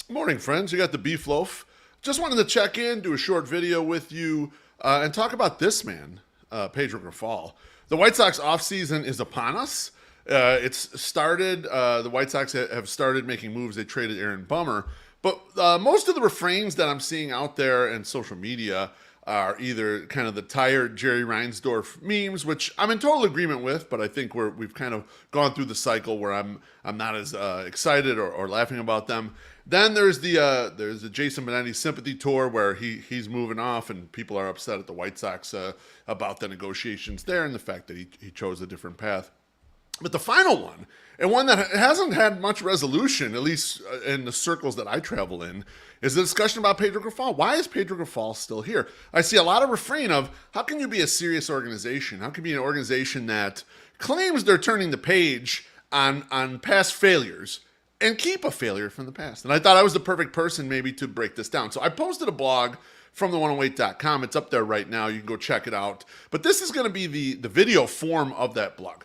Morning, friends. You got the BeefLoaf. Just wanted to check in, do a short video with you, and talk about this man, Pedro Grifol. The White Sox offseason is upon us. It's started. The White Sox have started making moves. They traded Aaron Bummer. But most of the refrains that I'm seeing out there in social media are either kind of the tired Jerry Reinsdorf memes, which I'm in total agreement with, but I think we've kind of gone through the cycle where I'm not as excited or laughing about them. Then there's the Jason Benetti sympathy tour where he's moving off and people are upset at the White Sox about the negotiations there and the fact that he chose a different path. But the final one, and one that hasn't had much resolution, at least in the circles that I travel in, is the discussion about Pedro Grifol. Why is Pedro Grifol still here? I see a lot of refrain of, how can you be a serious organization? How can you be an organization that claims they're turning the page on past failures and keep a failure from the past? And I thought I was the perfect person maybe to break this down. So I posted a blog from the108.com. It's up there right now. You can go check it out. But this is going to be the video form of that blog.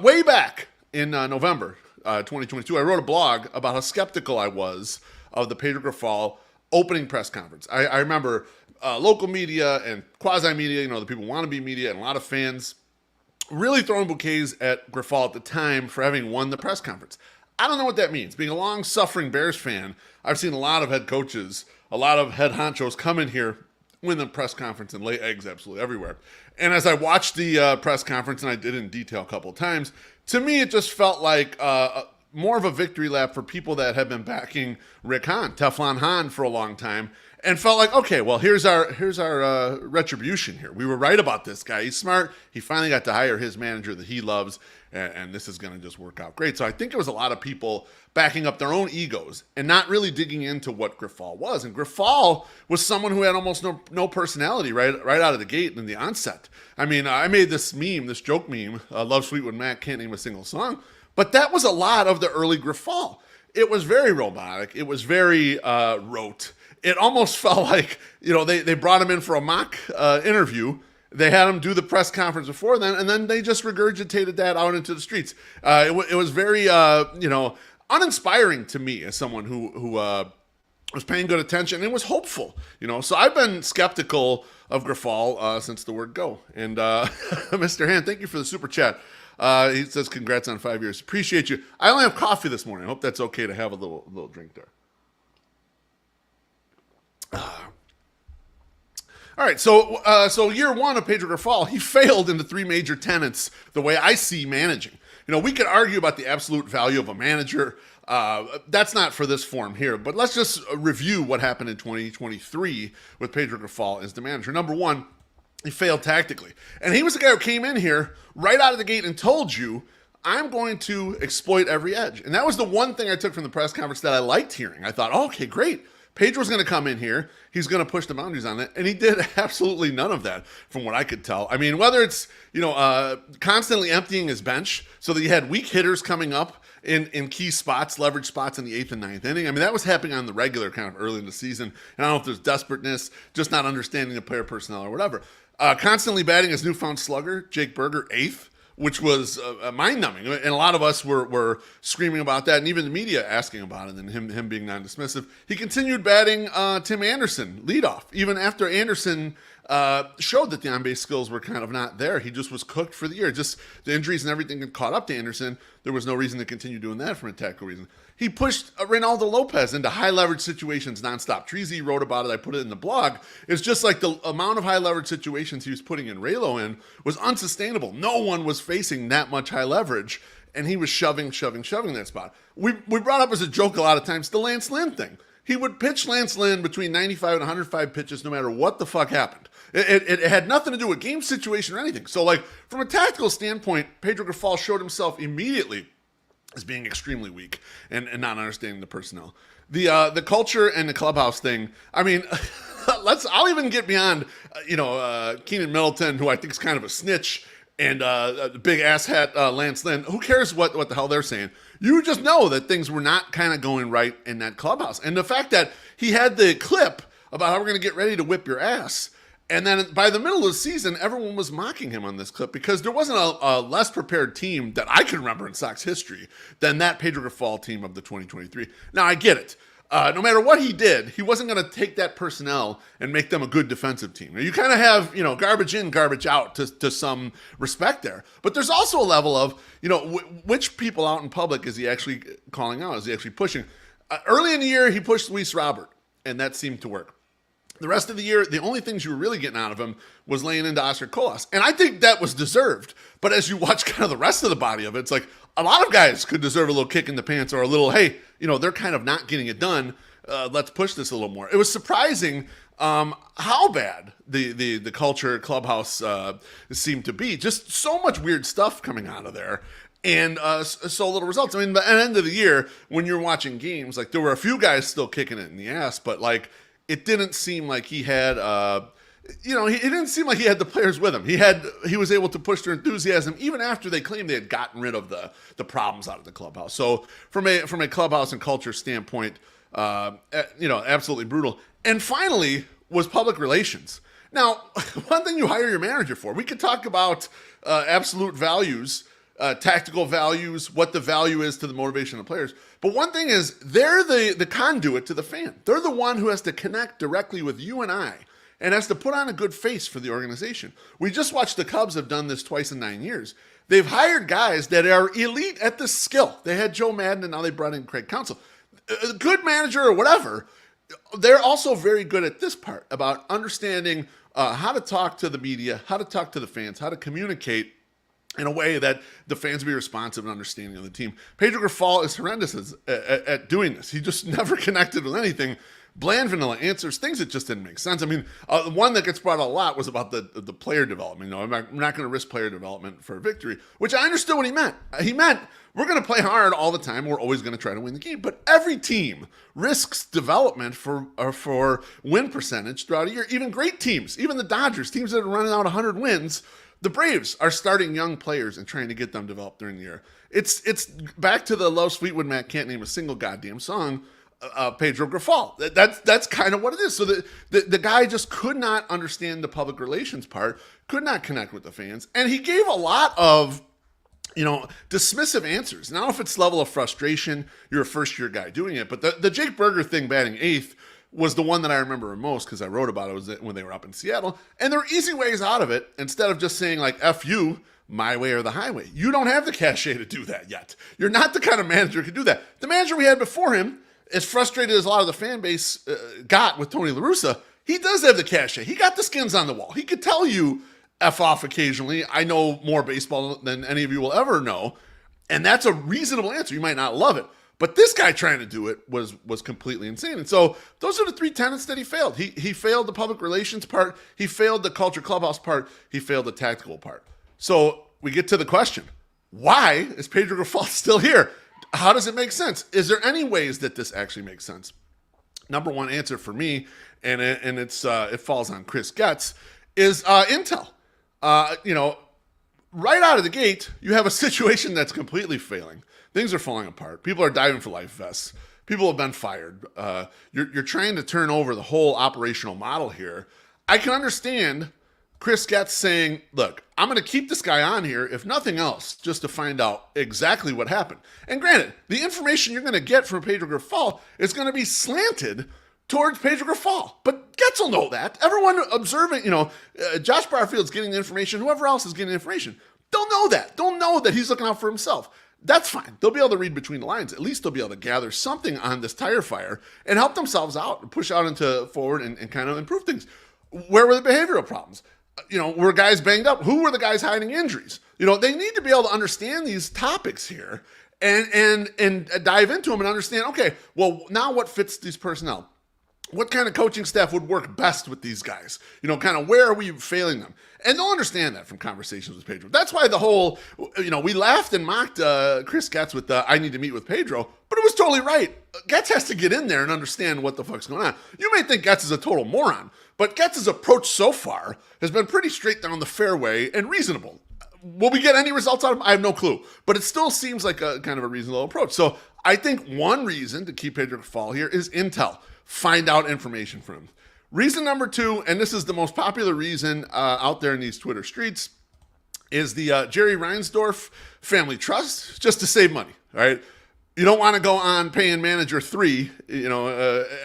Way back in November 2022, I wrote a blog about how skeptical I was of the Pedro Grifol opening press conference. I remember local media and quasi-media, the people who want to be media, and a lot of fans really throwing bouquets at Grifol at the time for having won the press conference. I don't know what that means. Being a long-suffering Bears fan, I've seen a lot of head coaches, a lot of head honchos come in here, win the press conference, and lay eggs absolutely everywhere. And as I watched the press conference, and I did it in detail a couple of times, to me it just felt like more of a victory lap for people that have been backing Rick Hahn, Teflon Hahn, for a long time, and felt like, okay, well, here's our retribution here. We were right about this guy. He's smart. He finally got to hire his manager that he loves, and this is going to just work out great. So I think it was a lot of people backing up their own egos and not really digging into what Grifol was. And Grifol was someone who had almost no personality right out of the gate in the onset. I mean, I made this joke meme, Love Fleetwood Mac, can't name a single song, but that was a lot of the early Grifol. It was very robotic. It was very rote. It almost felt like, they brought him in for a mock interview. They had him do the press conference before then, and then they just regurgitated that out into the streets. It was very, uninspiring to me as someone who was paying good attention and was hopeful. So I've been skeptical of Grifol since the word go. And Mr. Hand, thank you for the super chat. He says, congrats on 5 years. Appreciate you. I only have coffee this morning. I hope that's okay to have a little drink there. All right, so year one of Pedro Grifol, he failed into three major tenets the way I see managing. We could argue about the absolute value of a manager. That's not for this forum here, but let's just review what happened in 2023 with Pedro Grifol as the manager. Number one, he failed tactically. And he was the guy who came in here right out of the gate and told you, I'm going to exploit every edge. And that was the one thing I took from the press conference that I liked hearing. I thought, oh, okay, great. Pedro's going to come in here. He's going to push the boundaries on it. And he did absolutely none of that from what I could tell. I mean, whether it's, constantly emptying his bench so that he had weak hitters coming up in key spots, leverage spots in the 8th and 9th inning. I mean, that was happening on the regular kind of early in the season. And I don't know if there's desperateness, just not understanding the player personnel or whatever. Constantly batting his newfound slugger, Jake Berger, 8th, which was mind-numbing. And a lot of us were screaming about that, and even the media asking about it, and him being non-dismissive. He continued batting Tim Anderson leadoff, even after Anderson showed that the on-base skills were kind of not there. He just was cooked for the year. Just the injuries and everything had caught up to Anderson. There was no reason to continue doing that for a tactical reason. He pushed Reynaldo Lopez into high-leverage situations nonstop. Treasy wrote about it. I put it in the blog. It's just like the amount of high-leverage situations he was putting in Raylo in was unsustainable. No one was facing that much high leverage, and he was shoving that spot. We brought up as a joke a lot of times the Lance Lynn thing. He would pitch Lance Lynn between 95 and 105 pitches no matter what the fuck happened. It had nothing to do with game situation or anything. So, from a tactical standpoint, Pedro Grifol showed himself immediately as being extremely weak and not understanding the personnel. The culture and the clubhouse thing, I mean, I'll even get beyond, Keenan Middleton, who I think is kind of a snitch, and the big asshat Lance Lynn. Who cares what the hell they're saying? You just know that things were not kind of going right in that clubhouse. And the fact that he had the clip about how we're going to get ready to whip your ass, and then by the middle of the season, everyone was mocking him on this clip because there wasn't a less prepared team that I can remember in Sox history than that Pedro Grifol team of the 2023. Now, I get it. no matter what he did, he wasn't going to take that personnel and make them a good defensive team. You kind of have, garbage in, garbage out to some respect there. But there's also a level of, which people out in public is he actually calling out? Is he actually pushing? Early in the year, he pushed Luis Robert, and that seemed to work. The rest of the year, the only things you were really getting out of him was laying into Oscar Colas. And I think that was deserved. But as you watch kind of the rest of the body of it, it's like a lot of guys could deserve a little kick in the pants or a little, hey, they're kind of not getting it done. Let's push this a little more. It was surprising how bad the culture clubhouse seemed to be. Just so much weird stuff coming out of there. And so little results. I mean, at the end of the year, when you're watching games, like there were a few guys still kicking it in the ass, but like it didn't seem like he had, he didn't seem like he had the players with him. He was able to push their enthusiasm even after they claimed they had gotten rid of the problems out of the clubhouse. So from a clubhouse and culture standpoint, absolutely brutal. And finally was public relations. Now, one thing you hire your manager for, we could talk about absolute values, tactical values, what the value is to the motivation of the players. But one thing is they're the conduit to the fan. They're the one who has to connect directly with you and I and has to put on a good face for the organization. We just watched the Cubs have done this twice in 9 years. They've hired guys that are elite at this skill. They had Joe Madden and now they brought in Craig Counsell. A good manager or whatever, they're also very good at this part about understanding how to talk to the media, how to talk to the fans, how to communicate in a way that the fans will be responsive and understanding of the team. Pedro Grifol is horrendous at doing this. He just never connected with anything. Bland vanilla answers, things that just didn't make sense. I mean, one that gets brought up a lot was about the player development. I'm not going to risk player development for a victory, which I understood what he meant. He meant we're going to play hard all the time. We're always going to try to win the game. But every team risks development for win percentage throughout a year. Even great teams, even the Dodgers, teams that are running out 100 wins, the Braves are starting young players and trying to get them developed during the year. It's back to the Love Fleetwood Mac can't name a single goddamn song. Pedro Grifol. That's kind of what it is. So the guy just could not understand the public relations part, could not connect with the fans, and he gave a lot of dismissive answers. Now, if it's level of frustration, you're a first-year guy doing it, but the Jake Berger thing batting eighth was the one that I remember most because I wrote about it was when they were up in Seattle, and there were easy ways out of it instead of just saying like F you, my way or the highway. You don't have the cachet to do that yet. You're not the kind of manager who can do that. The manager we had before him, as frustrated as a lot of the fan base got with Tony La Russa, he does have the cachet. He got the skins on the wall. He could tell you F off occasionally. I know more baseball than any of you will ever know. And that's a reasonable answer. You might not love it. But this guy trying to do it was completely insane. And so those are the three tenets that he failed. He failed the public relations part. He failed the culture clubhouse part. He failed the tactical part. So we get to the question. Why is Pedro Grifol still here? How does it make sense? Is there any ways that this actually makes sense? Number one answer for me, and it falls on Chris Getz, is intel. Right out of the gate, you have a situation that's completely failing. Things are falling apart. People are diving for life vests. People have been fired. You're trying to turn over the whole operational model here. I can understand Chris Getz saying, look, I'm going to keep this guy on here, if nothing else, just to find out exactly what happened. And granted, the information you're going to get from Pedro Grifol is going to be slanted towards Pedro Grifol. But Getz will know that. Everyone observing, Josh Barfield's getting the information. Whoever else is getting the information. They'll know that. They'll know that he's looking out for himself. That's fine. They'll be able to read between the lines. At least they'll be able to gather something on this tire fire and help themselves out and push out into forward and kind of improve things. Where were the behavioral problems? Were guys banged up? Who were the guys hiding injuries? They need to be able to understand these topics here and dive into them and understand, okay, well, now what fits these personnel? What kind of coaching staff would work best with these guys? Kind of where are we failing them? And they'll understand that from conversations with Pedro. That's why the whole, we laughed and mocked Chris Getz with the I need to meet with Pedro, but it was totally right. Getz has to get in there and understand what the fuck's going on. You may think Getz is a total moron, but Getz's approach so far has been pretty straight down the fairway and reasonable. Will we get any results out of him? I have no clue, but it still seems like a kind of a reasonable approach. So I think one reason to keep Pedro Grifol here is intel. Find out information from him. Reason number two, and this is the most popular reason out there in these Twitter streets, is the Jerry Reinsdorf family trust, just to save money, all right? You don't want to go on paying manager 3,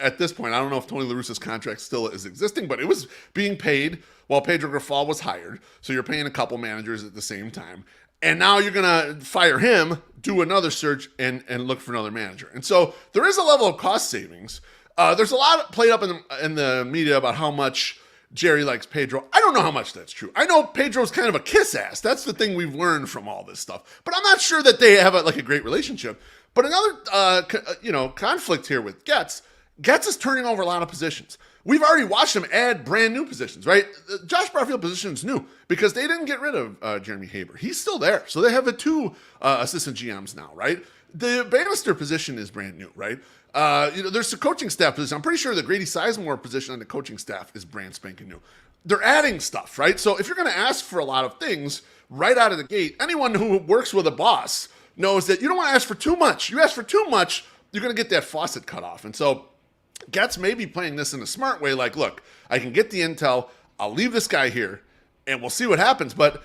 at this point. I don't know if Tony La Russa's contract still is existing, but it was being paid while Pedro Grifol was hired. So you're paying a couple managers at the same time. And now you're going to fire him, do another search, and look for another manager. And so there is a level of cost savings. There's a lot played up in the media about how much Jerry likes Pedro. I don't know how much that's true. I know Pedro's kind of a kiss ass. That's the thing we've learned from all this stuff. But I'm not sure that they have a great relationship. But another, conflict here with Getz is turning over a lot of positions. We've already watched him add brand new positions, right? Josh Barfield position's new because they didn't get rid of Jeremy Haber. He's still there. So they have the 2 assistant GMs now, right? The Bannister position is brand new, right? There's the coaching staff position. I'm pretty sure the Grady Sizemore position on the coaching staff is brand spanking new. They're adding stuff, right? So if you're going to ask for a lot of things right out of the gate, anyone who works with a boss knows that you don't want to ask for too much. You ask for too much, you're going to get that faucet cut off. And so Getz may be playing this in a smart way, like, look, I can get the intel, I'll leave this guy here, and we'll see what happens. But,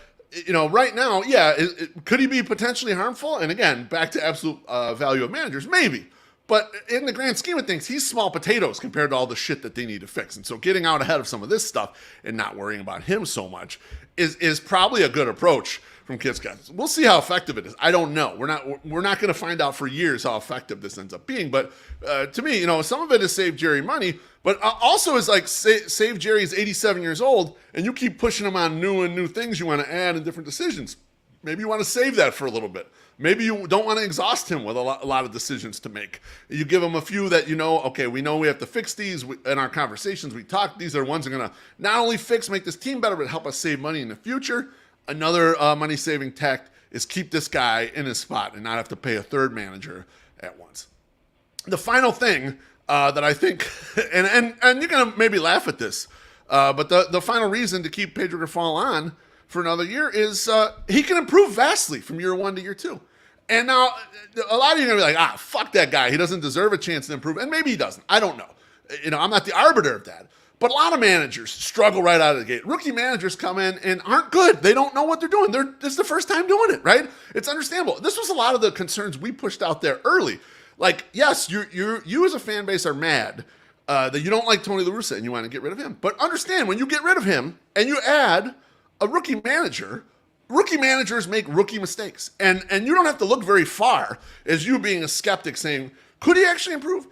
right now, could he be potentially harmful? And again, back to absolute value of managers, maybe. But in the grand scheme of things, he's small potatoes compared to all the shit that they need to fix. And so getting out ahead of some of this stuff and not worrying about him so much is probably a good approach from Getz. We'll see how effective it is. I don't know. We're not going to find out for years how effective this ends up being. But to me, some of it is save Jerry money, but also is like save Jerry's 87 years old, and you keep pushing him on new things you want to add and different decisions. Maybe you want to save that for a little bit. Maybe you don't want to exhaust him with a lot of decisions to make. You give him a few that okay, we know we have to fix these. In our conversations, we talk. These are ones that are going to not only make this team better, but help us save money in the future. Another money-saving tactic is keep this guy in his spot and not have to pay a third manager at once. The final thing that I think, and you're going to maybe laugh at this, but the final reason to keep Pedro Grifol on for another year is he can improve vastly from year 1 to year 2. And now a lot of you are going to be like, fuck that guy. He doesn't deserve a chance to improve. And maybe he doesn't. I don't know. I'm not the arbiter of that. But a lot of managers struggle right out of the gate. Rookie managers come in and aren't good. They don't know what they're doing. This is the first time doing it, right? It's understandable. This was a lot of the concerns we pushed out there early. Like, yes, you as a fan base are mad that you don't like Tony La Russa and you want to get rid of him. But understand, when you get rid of him and you add a rookie managers make rookie mistakes. And you don't have to look very far as you being a skeptic saying, could he actually improve?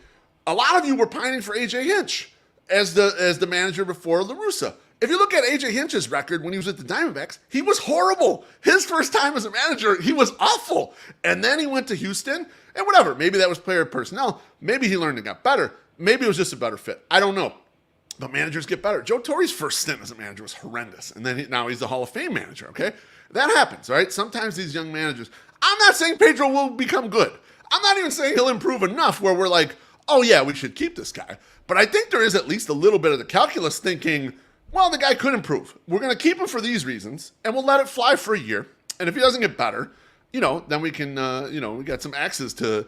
A lot of you were pining for A.J. Hinch as the manager before La Russa. If you look at A.J. Hinch's record when he was at the Diamondbacks, he was horrible. His first time as a manager, he was awful. And then he went to Houston, and whatever. Maybe that was player personnel. Maybe he learned and got better. Maybe it was just a better fit. I don't know. But managers get better. Joe Torre's first stint as a manager was horrendous. And then now he's the Hall of Fame manager, okay? That happens, right? Sometimes these young managers, I'm not saying Pedro will become good. I'm not even saying he'll improve enough where we're like, oh yeah, we should keep this guy. But I think there is at least a little bit of the calculus thinking, well, the guy could improve. We're going to keep him for these reasons, and we'll let it fly for a year. And if he doesn't get better, then we can, we got some axes to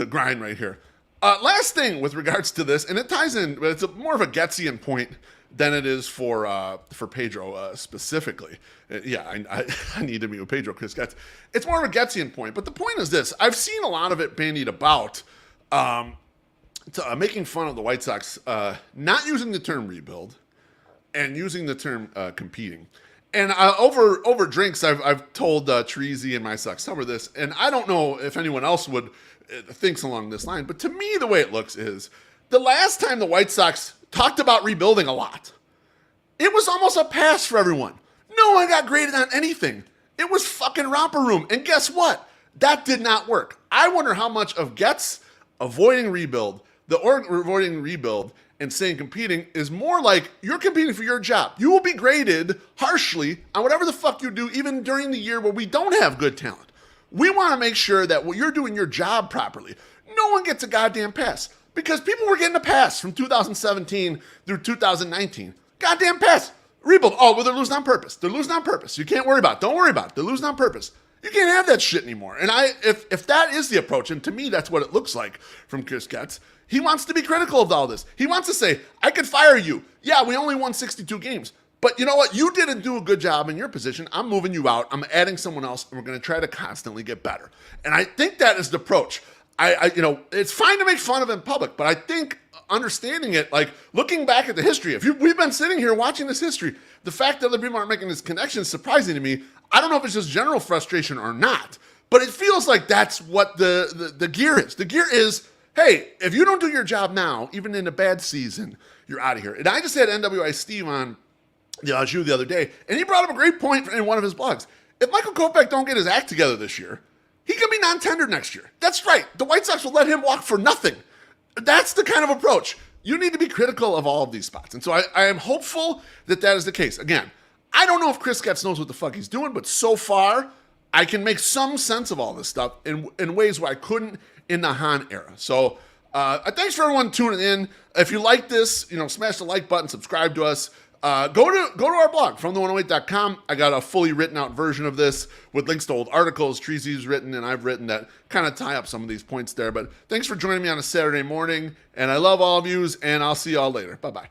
grind right here. Last thing with regards to this, and it ties in, but it's more of a Getzian point than it is for Pedro specifically. I need to meet with Pedro because it's more of a Getzian point. But the point is this: I've seen a lot of it bandied about, making fun of the White Sox not using the term rebuild and using the term competing. And over drinks, I've told Treasy and my Sox Summer this, and I don't know if anyone else would thinks along this line. But to me, the way it looks is the last time the White Sox talked about rebuilding a lot, it was almost a pass for everyone. No one got graded on anything. It was fucking romper room. And guess what? That did not work. I wonder how much of Getz avoiding rebuild, avoiding rebuild and saying competing is more like you're competing for your job. You will be graded harshly on whatever the fuck you do, even during the year where we don't have good talent. We want to make sure that you're doing your job properly. No one gets a goddamn pass because people were getting a pass from 2017 through 2019. Goddamn pass. Rebuild. Oh, well, they're losing on purpose. They're losing on purpose. You can't worry about it. Don't worry about it. They're losing on purpose. You can't have that shit anymore. And if that is the approach, and to me that's what it looks like from Chris Getz, he wants to be critical of all this. He wants to say, I could fire you. Yeah, we only won 62 games. But you know what? You didn't do a good job in your position. I'm moving you out. I'm adding someone else, and we're going to try to constantly get better. And I think that is the approach. it's fine to make fun of in public, but I think understanding it, like looking back at the history, we've been sitting here watching this history, the fact that other people aren't making this connection is surprising to me. I don't know if it's just general frustration or not, but it feels like that's what the gear is. The gear is, hey, if you don't do your job now, even in a bad season, you're out of here. And I just had NWI Steve on the show the other day, and he brought up a great point in one of his blogs. If Michael Kopech don't get his act together this year, he can be non-tendered next year. That's right. The White Sox will let him walk for nothing. That's the kind of approach. You need to be critical of all of these spots. And so I am hopeful that that is the case. Again, I don't know if Chris Getz knows what the fuck he's doing, but so far, I can make some sense of all this stuff in ways where I couldn't in the Hahn era. So thanks for everyone tuning in. If you like this, smash the like button, subscribe to us. Go to our blog, from the108.com. I got a fully written out version of this with links to old articles Treasy's written and I've written that kind of tie up some of these points there. But thanks for joining me on a Saturday morning, and I love all of yous, and I'll see y'all later. Bye-bye.